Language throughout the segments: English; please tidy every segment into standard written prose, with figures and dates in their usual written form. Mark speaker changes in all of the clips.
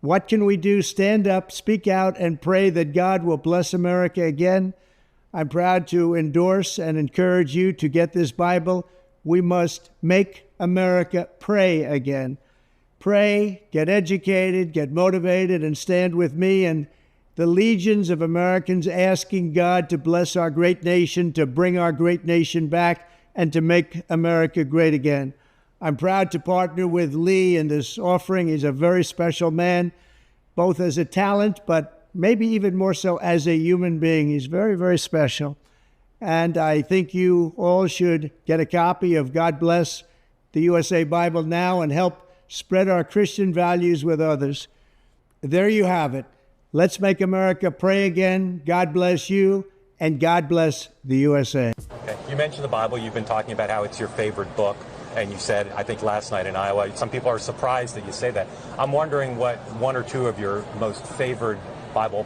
Speaker 1: What can we do? Stand up, speak out, and pray that God will bless America again. I'm proud to endorse and encourage you to get this Bible. We must make America pray again. Pray, get educated, get motivated, and stand with me and the legions of Americans asking God to bless our great nation, to bring our great nation back, and to make America great again. I'm proud to partner with Lee in this offering. He's a very special man, both as a talent, but maybe even more so as a human being. He's very, very special. And I think you all should get a copy of God Bless the USA Bible now and help spread our Christian values with others. There you have it. Let's make America pray again. God bless you, and God bless the USA.
Speaker 2: Okay. You mentioned the Bible. You've been talking about how it's your favorite book. And you said, I think last night in Iowa, some people are surprised that you say that. I'm wondering what one or two of your most favored Bible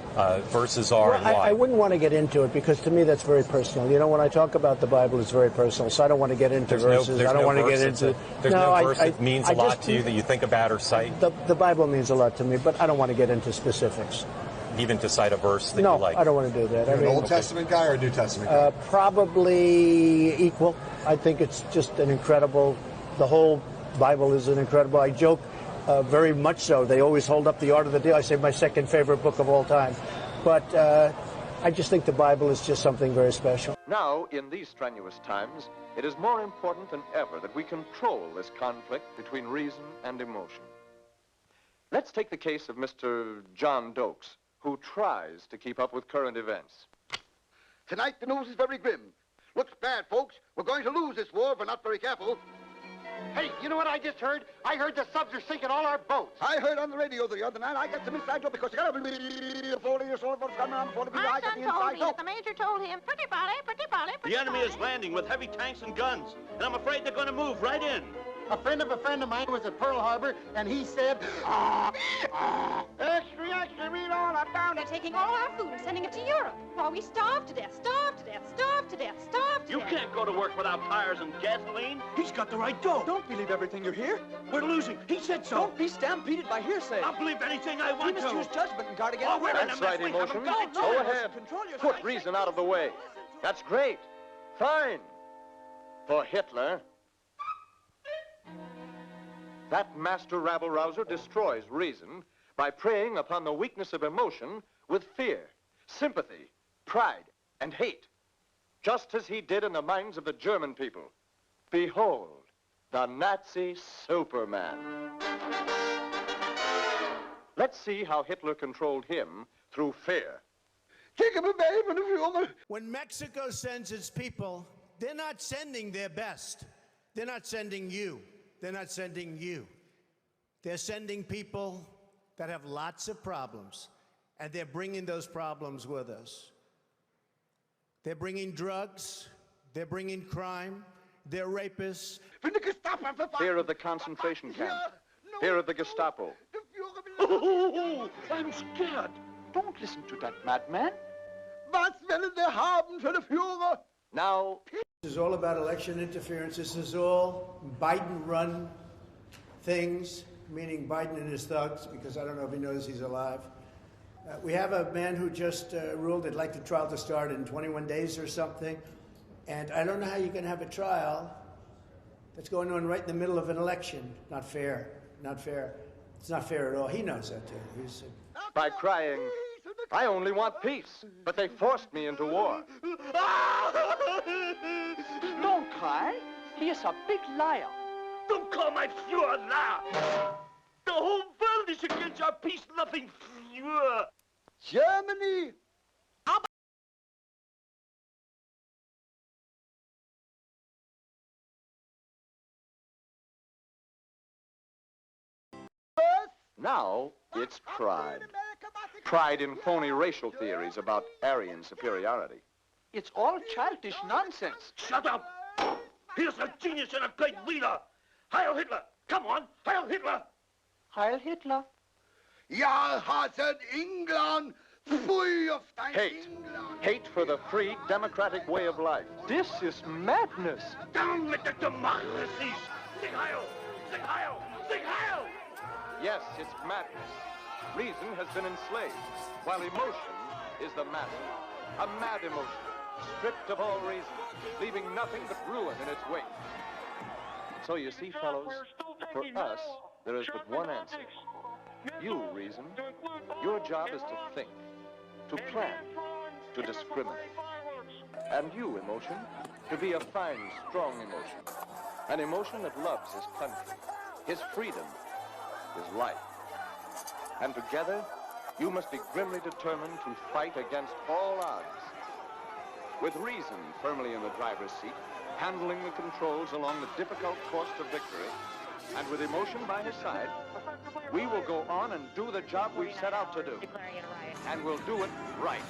Speaker 2: verses are, and why.
Speaker 3: I wouldn't want to get into it because to me that's very personal. You know, when I talk about the Bible, it's very personal, so I don't want to get into verses. I don't want to get into...
Speaker 2: There's no verse that means a lot to you that you think about or cite?
Speaker 3: The Bible means a lot to me, but I don't want to get into specifics.
Speaker 2: Even to cite a verse that
Speaker 3: you
Speaker 2: like?
Speaker 3: No, I don't want to do that.
Speaker 4: You're an Old Testament guy or a New Testament guy?
Speaker 3: Probably equal. I think it's just an incredible... The whole Bible is an incredible... I joke very much so. They always hold up the Art of the Deal. I say my second favorite book of all time. But I just think the Bible is just something very special.
Speaker 5: Now, in these strenuous times, it is more important than ever that we control this conflict between reason and emotion. Let's take the case of Mr. John Dokes, who tries to keep up with current events.
Speaker 6: Tonight, the news is very grim. Looks bad, folks. We're going to lose this war if we're not very careful.
Speaker 7: Hey, you know what I just heard? I heard the subs are sinking all our boats.
Speaker 6: I heard on the radio the other night. I got some inside job because you got to...
Speaker 8: My son told me that the major told him, pretty Polly, pretty Polly, pretty
Speaker 9: The enemy is landing with heavy tanks and guns, and I'm afraid they're going to move right in.
Speaker 7: A friend of mine was at Pearl Harbor, and he said, extra, extra, read on, I'm down.
Speaker 8: They're taking all our food and sending it to Europe while we starve to death, starve to death, starve to death, starve to
Speaker 9: You
Speaker 8: death.
Speaker 9: can't go to work without tires and gasoline.
Speaker 10: He's got the right dough.
Speaker 11: Don't believe everything you hear.
Speaker 9: We're losing. He said so.
Speaker 11: Don't be stampeded by hearsay.
Speaker 9: I'll believe anything I want
Speaker 11: to.
Speaker 9: You
Speaker 11: must use judgment and guard against...
Speaker 9: Oh, we're in
Speaker 5: That's
Speaker 9: a mess.
Speaker 5: right, emotion.
Speaker 9: No,
Speaker 5: Go ahead. Put reason out of the way. That's great. Fine. For Hitler... That master rabble-rouser destroys reason by preying upon the weakness of emotion with fear, sympathy, pride, and hate, just as he did in the minds of the German people. Behold, the Nazi Superman. Let's see how Hitler controlled him through fear.
Speaker 1: When Mexico sends its people, they're not sending their best. They're not sending you. They're not sending you. They're sending people that have lots of problems, and they're bringing those problems with us. They're bringing drugs. They're bringing crime. They're rapists.
Speaker 5: Fear of the concentration camp. Fear of the Gestapo.
Speaker 9: Oh, I'm scared. Don't listen to that madman.
Speaker 6: Was wollen wir haben für den Führer?
Speaker 5: Now...
Speaker 1: This is all about election interference. This is all Biden-run things, meaning Biden and his thugs, because I don't know if he knows he's alive. We have a man who just ruled they'd like the trial to start in 21 days or something. And I don't know how you can have a trial that's going on right in the middle of an election. Not fair. Not fair. It's not fair at all. He knows that, too.
Speaker 5: By crying, I only want peace, but they forced me into war.
Speaker 11: Don't cry. He is a big liar.
Speaker 9: Don't call my Fuhrer a liar. The whole world is against our peace-loving Fuhrer.
Speaker 6: Germany!
Speaker 5: Now, it's pride. Pride in phony racial theories about Aryan superiority.
Speaker 11: It's all childish nonsense.
Speaker 9: Shut up! Here's a genius and a great leader. Heil Hitler! Come on, Heil Hitler!
Speaker 11: Heil Hitler.
Speaker 6: Ja, hassen England! Pfui auf dein
Speaker 5: Hate.
Speaker 6: England!
Speaker 5: Hate for the free, democratic way of life.
Speaker 11: This is madness.
Speaker 9: Down with the democracies! Sing Heil! Sing Heil! Sing Heil!
Speaker 5: Yes, it's madness. Reason has been enslaved, while emotion is the master. A mad emotion, stripped of all reason, leaving nothing but ruin in its wake. So you see, fellows, for us, there is but one answer. You, reason, your job is to think, to plan, to discriminate. And you, emotion, to be a fine, strong emotion. An emotion that loves his country, his freedom, his life. And together, you must be grimly determined to fight against all odds. With reason firmly in the driver's seat, handling the controls along the difficult course to victory, and with emotion by his side, we will go on and do the job we've set out to do. And we'll do it right.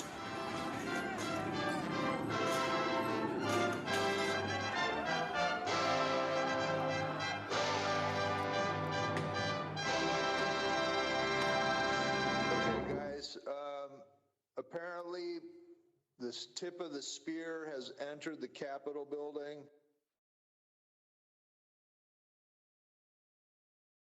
Speaker 10: Apparently, this tip of the spear has entered the Capitol building.